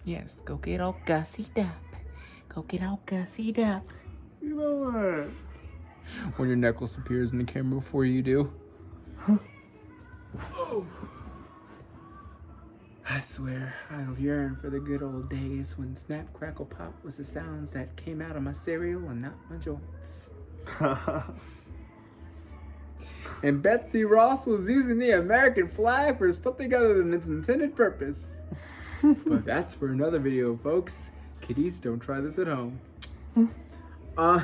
Yes, go get all gussied up. Go get all gussied up. You know what? When your necklace appears in the camera before you do. Oh. I swear, I've yearned for the good old days when Snap, Crackle, Pop was the sounds that came out of my cereal and not my joints. And Betsy Ross was using the American flag for something other than its intended purpose. But that's for another video, folks. Kiddies, don't try this at home. Oh,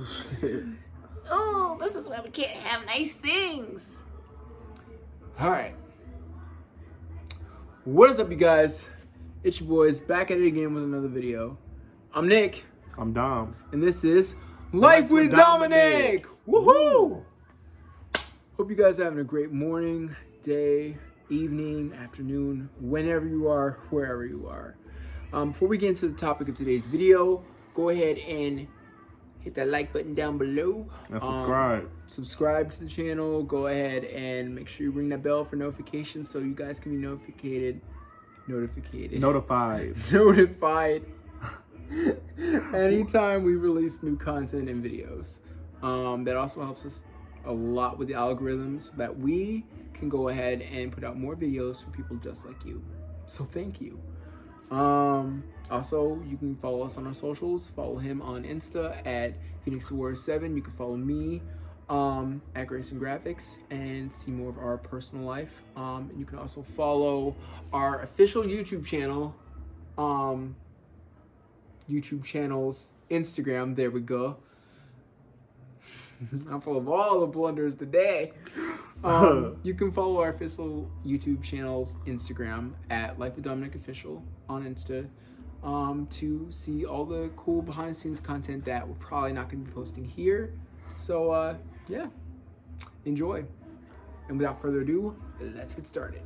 shit. Oh, this is why we can't have nice things. All right. What is up, you guys? It's your boys back at it again with another video. I'm Nick. I'm Dom. And this is Life with Dominic. Woohoo! Hope you guys are having a great morning, day, evening, afternoon, whenever you are, wherever you are. Before we get into the topic of today's video, go ahead and hit that like button down below. And subscribe. Subscribe to the channel. Go ahead and make sure you ring that bell for notifications so you guys can be notified anytime we release new content and videos. That also helps us a lot with the algorithms so that we can go ahead and put out more videos for people just like you. So thank you. Also, you can follow us on our socials. Follow him on Insta at PhoenixWar7. You can follow me at Grayson Graphics and see more of our personal life. And you can also follow our official YouTube channel. YouTube channel's Instagram. There we go. I'm full of all the blunders today. You can follow our official YouTube channel's Instagram at Life with Dominic Official on Insta to see all the cool behind the scenes content that we're probably not going to be posting here. So yeah, enjoy. And without further ado, let's get started.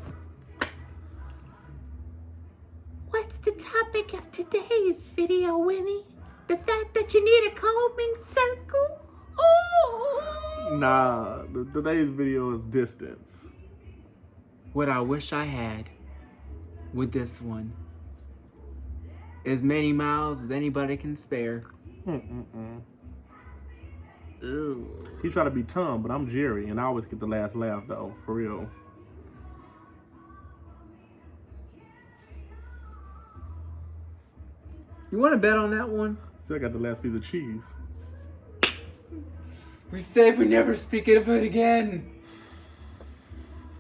What's the topic of today's video, Winnie? The fact that you need a combing circle? Ooh! Nah, today's video is distance. What I wish I had with this one. As many miles as anybody can spare. Ooh. He tried to be Tom, but I'm Jerry, and I always get the last laugh, though, for real. You want to bet on that one? Still got the last piece of cheese. We say we never speak of it again.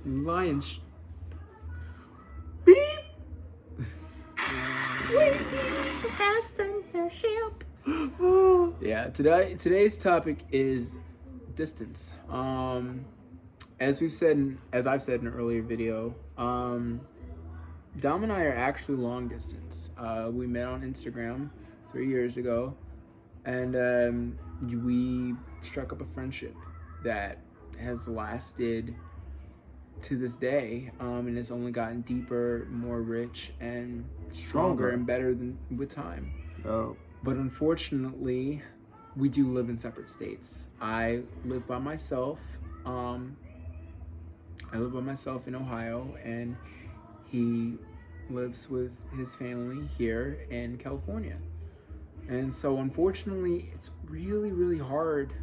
Lion Beep! Without censorship. Yeah, today's topic is distance. As I've said in an earlier video, Dom and I are actually long distance. We met on Instagram 3 years ago, and we struck up a friendship that has lasted to this day, and it's only gotten deeper, more rich, and stronger and better with time. Oh. But unfortunately, we do live in separate states. I live by myself. I live by myself in Ohio, and he lives with his family here in California. And so unfortunately, it's really, really hard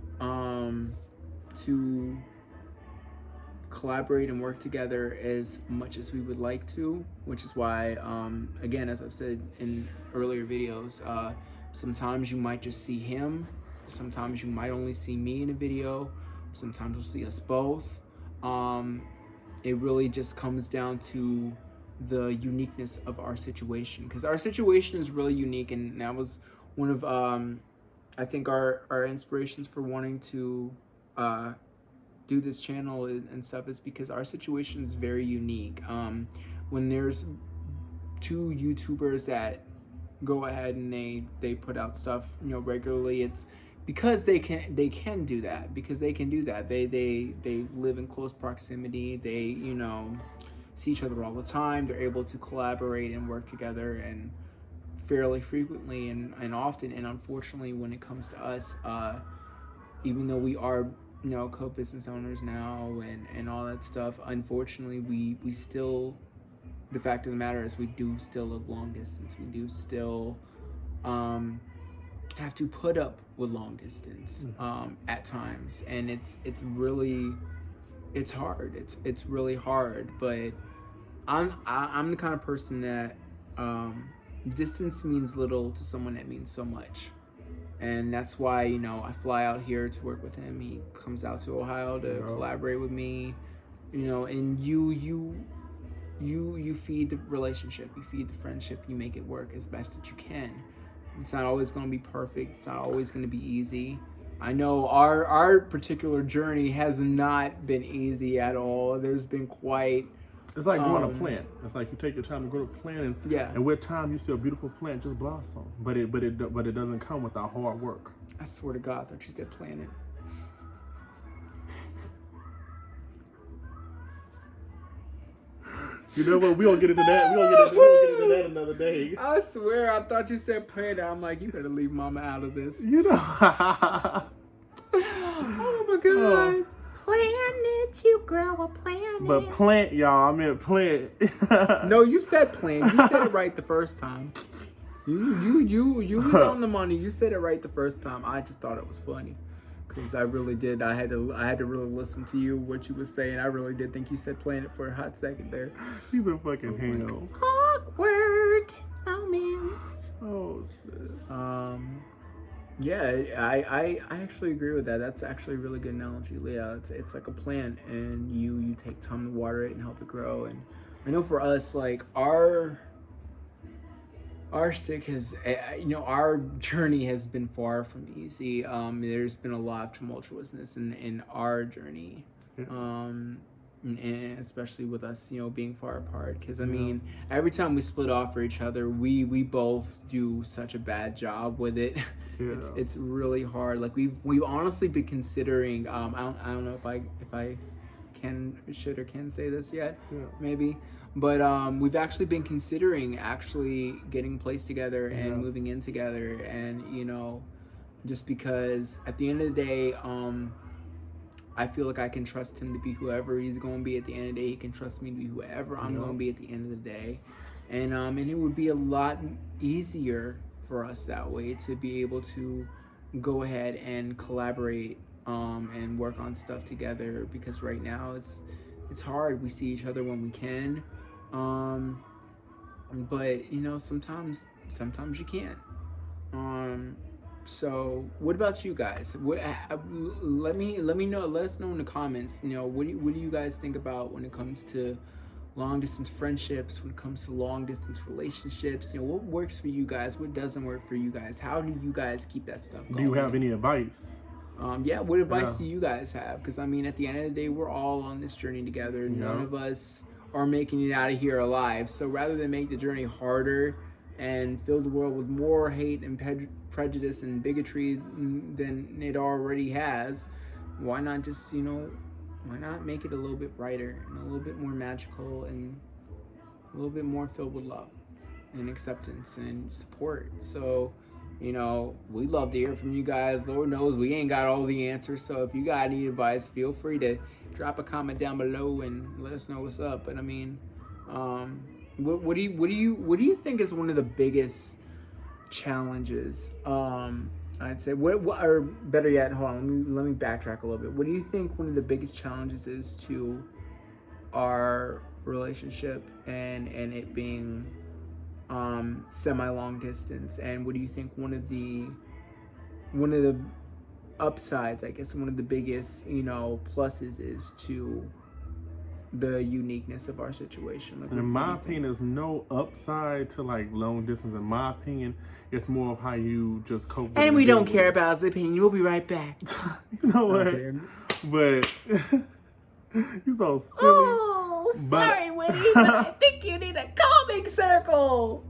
to collaborate and work together as much as we would like to, which is why, again, as I've said in earlier videos, sometimes you might just see him, sometimes you might only see me in a video, sometimes you'll see us both. It really just comes down to the uniqueness of our situation, because our situation is really unique, and that was one of I think our inspirations for wanting to do this channel and stuff is because our situation is very unique. When there's two YouTubers that go ahead and they put out stuff, you know, regularly, it's because they can do that, because they can do that. They live in close proximity. They, you know, see each other all the time. They're able to collaborate and work together and fairly frequently and often. And unfortunately, when it comes to us, even though we are, you know, co-business owners now and all that stuff, unfortunately we still the fact of the matter is we do still live long distance. We do still have to put up with long distance at times, and it's hard. It's really hard, but I'm the kind of person that distance means little to someone that means so much. And that's why, you know, I fly out here to work with him. He comes out to Ohio to collaborate with me, you know, and you feed the relationship, you feed the friendship, you make it work as best that you can. It's not always going to be perfect. It's not always going to be easy. I know our particular journey has not been easy at all. There's been quite... It's like growing a plant. It's like you take your time to grow a plant, and with time you see a beautiful plant just blossom. But it doesn't come without hard work. I swear to God, I thought you said planet. You know what? We gonna get into that. We gonna get into that another day. I swear, I thought you said planet. I'm like, you better leave Mama out of this. You know. Oh my God. Planet, you grow a planet. But plant, y'all. I meant plant. No, you said plant. You said it right the first time. You was on the money. You said it right the first time. I just thought it was funny, because I really did. I had to really listen to you, what you was saying. I really did think you said planet for a hot second there. He's a fucking ham. Awkward moments. Oh shit. Yeah, I actually agree with that. That's actually a really good analogy, Leah. It's like a plant, and you take time to water it and help it grow. And I know for us, like our stick has, you know, our journey has been far from easy. There's been a lot of tumultuousness in our journey. Yeah. And especially with us, you know, being far apart, because I mean, every time we split off for each other, we both do such a bad job with it. Yeah. It's really hard. Like we've honestly been considering. I don't know if I should or can say this yet. Yeah. Maybe, but we've actually been considering getting placed together and moving in together, and you know, just because at the end of the day, I feel like I can trust him to be whoever he's going to be at the end of the day. He can trust me to be whoever I'm going to be at the end of the day. And it would be a lot easier for us that way to be able to go ahead and collaborate and work on stuff together, because right now it's hard. We see each other when we can. But, you know, sometimes you can't. So what about you guys? Let me know. Let us know in the comments. You know, what do you guys think about when it comes to long distance friendships? When it comes to long distance relationships, you know, what works for you guys? What doesn't work for you guys? How do you guys keep that stuff going? Do you have any advice? Yeah. What advice do you guys have? Because I mean, at the end of the day, we're all on this journey together. None of us are making it out of here alive. So rather than make the journey harder and fill the world with more hate and prejudice and bigotry than it already has, why not just, you know, why not make it a little bit brighter and a little bit more magical and a little bit more filled with love and acceptance and support? So, you know, we'd love to hear from you guys. Lord knows we ain't got all the answers, so if you got any advice, feel free to drop a comment down below and let us know what's up. But I mean, what do you think is one of the biggest challenges? I'd say what or better yet, hold on, let me backtrack a little bit. What do you think one of the biggest challenges is to our relationship and it being semi long distance? And what do you think one of the upsides, I guess one of the biggest, you know, pluses is to the uniqueness of our situation? Like, in my opinion, there's no upside to like long distance. In my opinion, it's more of how you just cope with it. And we don't care about his opinion. We'll be right back. You know what? Okay. But you're so silly. Oh, sorry, Woody, but I think you need a calming circle.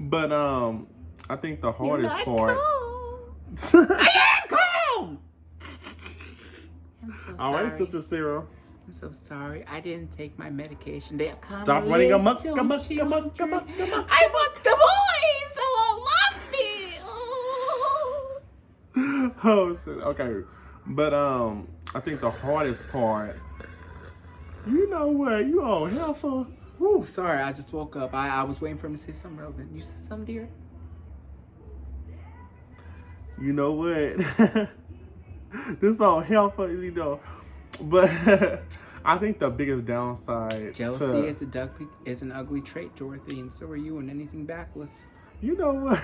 But I think the hardest part. I am calm. I'm so sorry. All right, Sister Sarah. I'm so sorry. I didn't take my medication. Stop running amok. Come on. I want the boys that will love me. Oh shit. Okay, but I think the hardest part You know what? You all helpful. Woo, sorry, I just woke up. I was waiting for him to say something relevant. You said something, dear? You know what? This all helpful, you know. But I think the biggest downside jealousy is an ugly trait, Dorothy, and so are you and anything backless. You know what?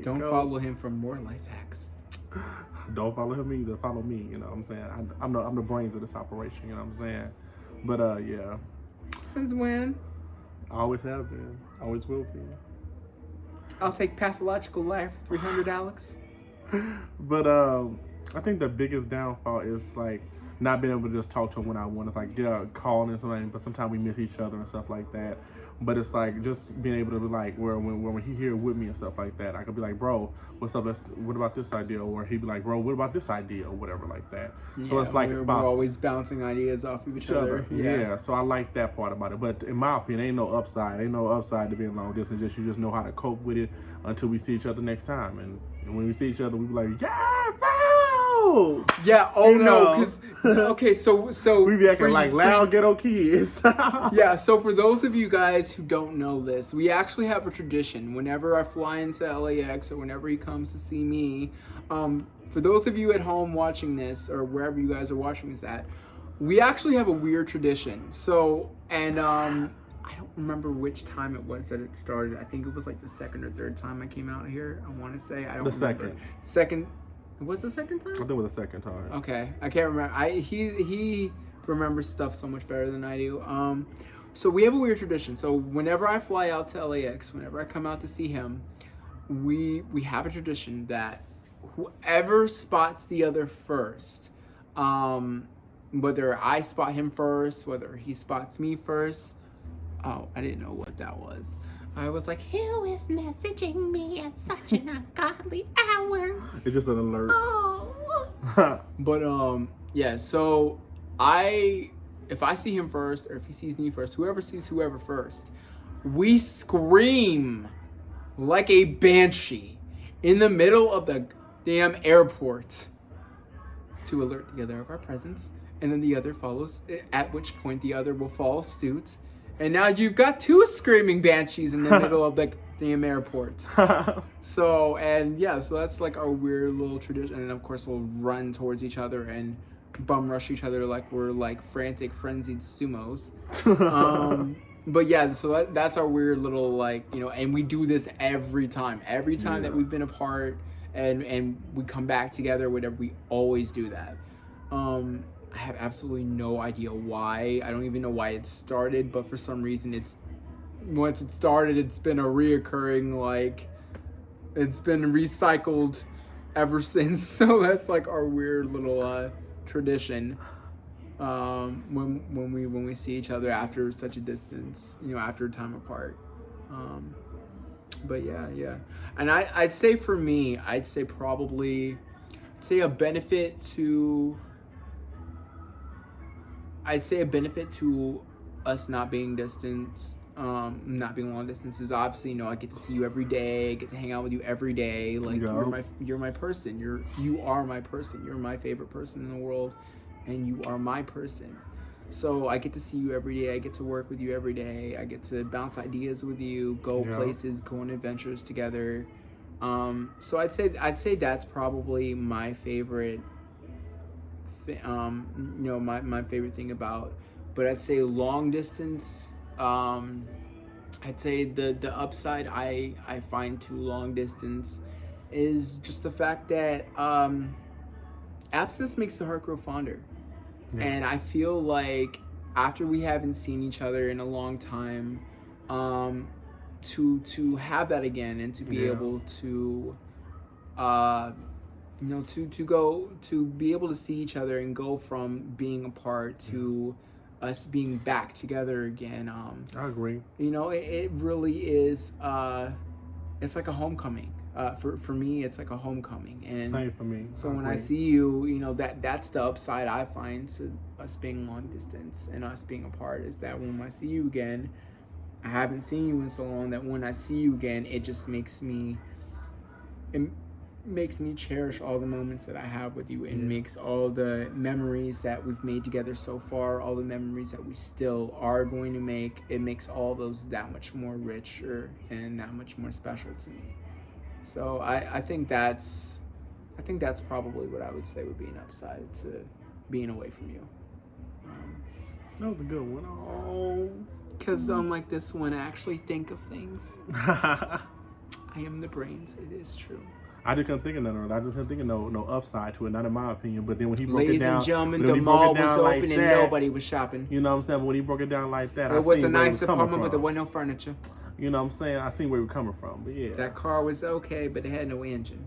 Don't follow him for more life hacks. Don't follow him either. Follow me. You know what I'm saying? I'm the brains of this operation. You know what I'm saying? But yeah. Since when? I always have been. Always will be. I'll take pathological life. $300, Alex. But I think the biggest downfall is like not being able to just talk to him when I want. It's like calling and something, but sometimes we miss each other and stuff like that. But it's like just being able to be like when he here with me and stuff like that, I could be like, bro, what's up? What about this idea? Or he'd be like, bro, what about this idea? Or whatever like that. Yeah, so it's like we're always bouncing ideas off of each other. Yeah. So I like that part about it. But in my opinion, ain't no upside. Ain't no upside to being long distance. You just know how to cope with it until we see each other next time. And when we see each other, we be like, yeah, bro. Yeah. Oh no. Because okay. So we be acting like loud ghetto kids. Yeah. So for those of you guys who don't know this, we actually have a tradition. Whenever I fly into LAX or whenever he comes to see me, for those of you at home watching this or wherever you guys are watching this at, we actually have a weird tradition. So and I don't remember which time it was that it started. I think it was like the second or third time I came out here. I want to say I don't remember. Second. It was the second time? I think it was the second time. Okay. I can't remember. He remembers stuff so much better than I do. So we have a weird tradition. So whenever I fly out to LAX, whenever I come out to see him, we have a tradition that whoever spots the other first, whether I spot him first, whether he spots me first. Oh, I didn't know what that was. I was like, who is messaging me at such an ungodly hour? It's just an alert. Oh. But yeah, so if I see him first or if he sees me first, whoever sees whoever first, we scream like a banshee in the middle of the damn airport to alert the other of our presence, and then the other follows, at which point the other will follow suit. And now you've got two screaming banshees in the middle of the damn airport. So that's like our weird little tradition. And of course we'll run towards each other and bum rush each other like we're like frantic, frenzied sumos. But yeah, so that's our weird little like, you know, and we do this every time that we've been apart and we come back together, whatever, we always do that. I have absolutely no idea why. I don't even know why it started, but for some reason once it started, it's been a reoccurring, like, it's been recycled ever since. So that's like our weird little tradition when we see each other after such a distance, you know, after a time apart. But yeah. And I'd say for me, I'd say a benefit to us not being distance, not being long distance is obviously, you know, I get to see you every day, I get to hang out with you every day. Like you're my person. You are my person. You're my favorite person in the world, and you are my person. So I get to see you every day. I get to work with you every day. I get to bounce ideas with you, go places, go on adventures together. So I'd say that's probably my favorite. My favorite thing about, but I'd say long distance, I'd say the upside I find to long distance is just the fact that absence makes the heart grow fonder. And I feel like after we haven't seen each other in a long time, to have that again and to be able to to be able to see each other and go from being apart to us being back together again. I agree. You know, it really is. It's like a homecoming. For me, it's like a homecoming. And same for me. So when I see you, you know, that's the upside I find to us being long distance and us being apart, is that when I see you again, I haven't seen you in so long, that when I see you again, it just makes me makes me cherish all the moments that I have with you, and makes all the memories that we've made together so far, all the memories that we still are going to make. It makes all those that much more richer and that much more special to me. So I think that's probably what I would say would be an upside to being away from you. That was a good one. Oh. Because unlike this one, I actually think of things. I am the brains. It is true. I just couldn't think of nothing. I just couldn't think of no upside to it, not in my opinion. But then when he broke Ladies it down, and gentlemen, when the he broke mall it down was like open and that, nobody was shopping. You know what I'm saying? But when he broke it down like that, It I was a seen where nice it was coming apartment, but there from. was no furniture. You know what I'm saying? I seen where we were coming from. But yeah. That car was okay, but it had no engine.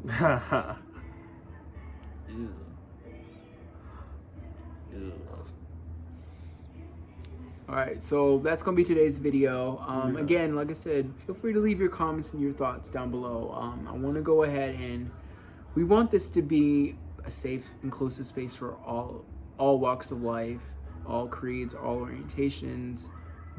Ew. Ew. All right, so that's gonna be today's video. Again, like I said, feel free to leave your comments and your thoughts down below. I want to go ahead and we want this to be a safe, inclusive space for all walks of life, all creeds, all orientations.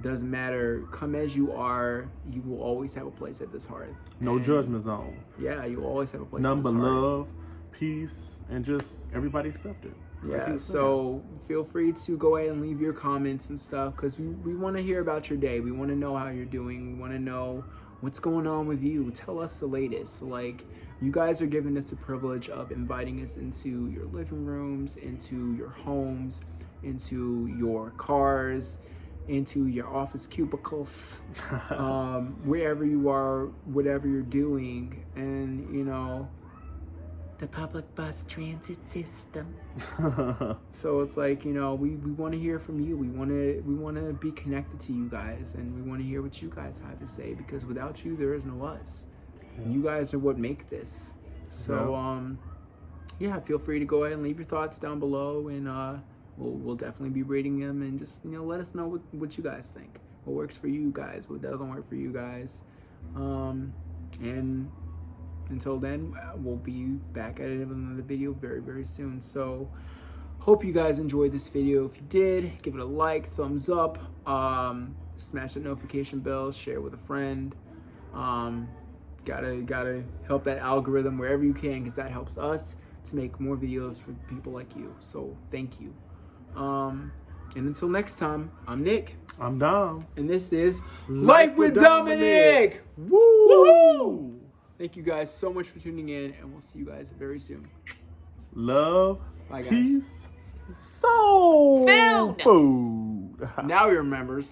Doesn't matter. Come as you are. You will always have a place at this hearth. No judgment zone. Yeah, you will always have a place. Nothing at this but hearth. love, peace, and just everybody accepted. Yeah, so feel free to go ahead and leave your comments and stuff, because we want to hear about your day. We want to know how you're doing. We want to know what's going on with you. Tell us the latest. Like, you guys are giving us the privilege of inviting us into your living rooms, into your homes, into your cars, into your office cubicles, wherever you are, whatever you're doing. And, you know, the public bus transit system. So it's like, you know, we want to hear from you. We want to be connected to you guys, and we want to hear what you guys have to say, because without you there is no us. Yeah. You guys are what make this. So yeah, feel free to go ahead and leave your thoughts down below, and we'll definitely be rating them, and just, you know, let us know what you guys think. What works for you guys, what doesn't work for you guys. And until then, we'll be back at it with another video very, very soon. So, hope you guys enjoyed this video. If you did, give it a like, thumbs up, smash the notification bell, share with a friend. Gotta help that algorithm wherever you can, because that helps us to make more videos for people like you. So, thank you. And until next time, I'm Nick. I'm Dom. And this is Life with Dominic. Woo! Woo! Thank you guys so much for tuning in, and we'll see you guys very soon. Love, bye, guys. Peace, soul food. Now he remembers.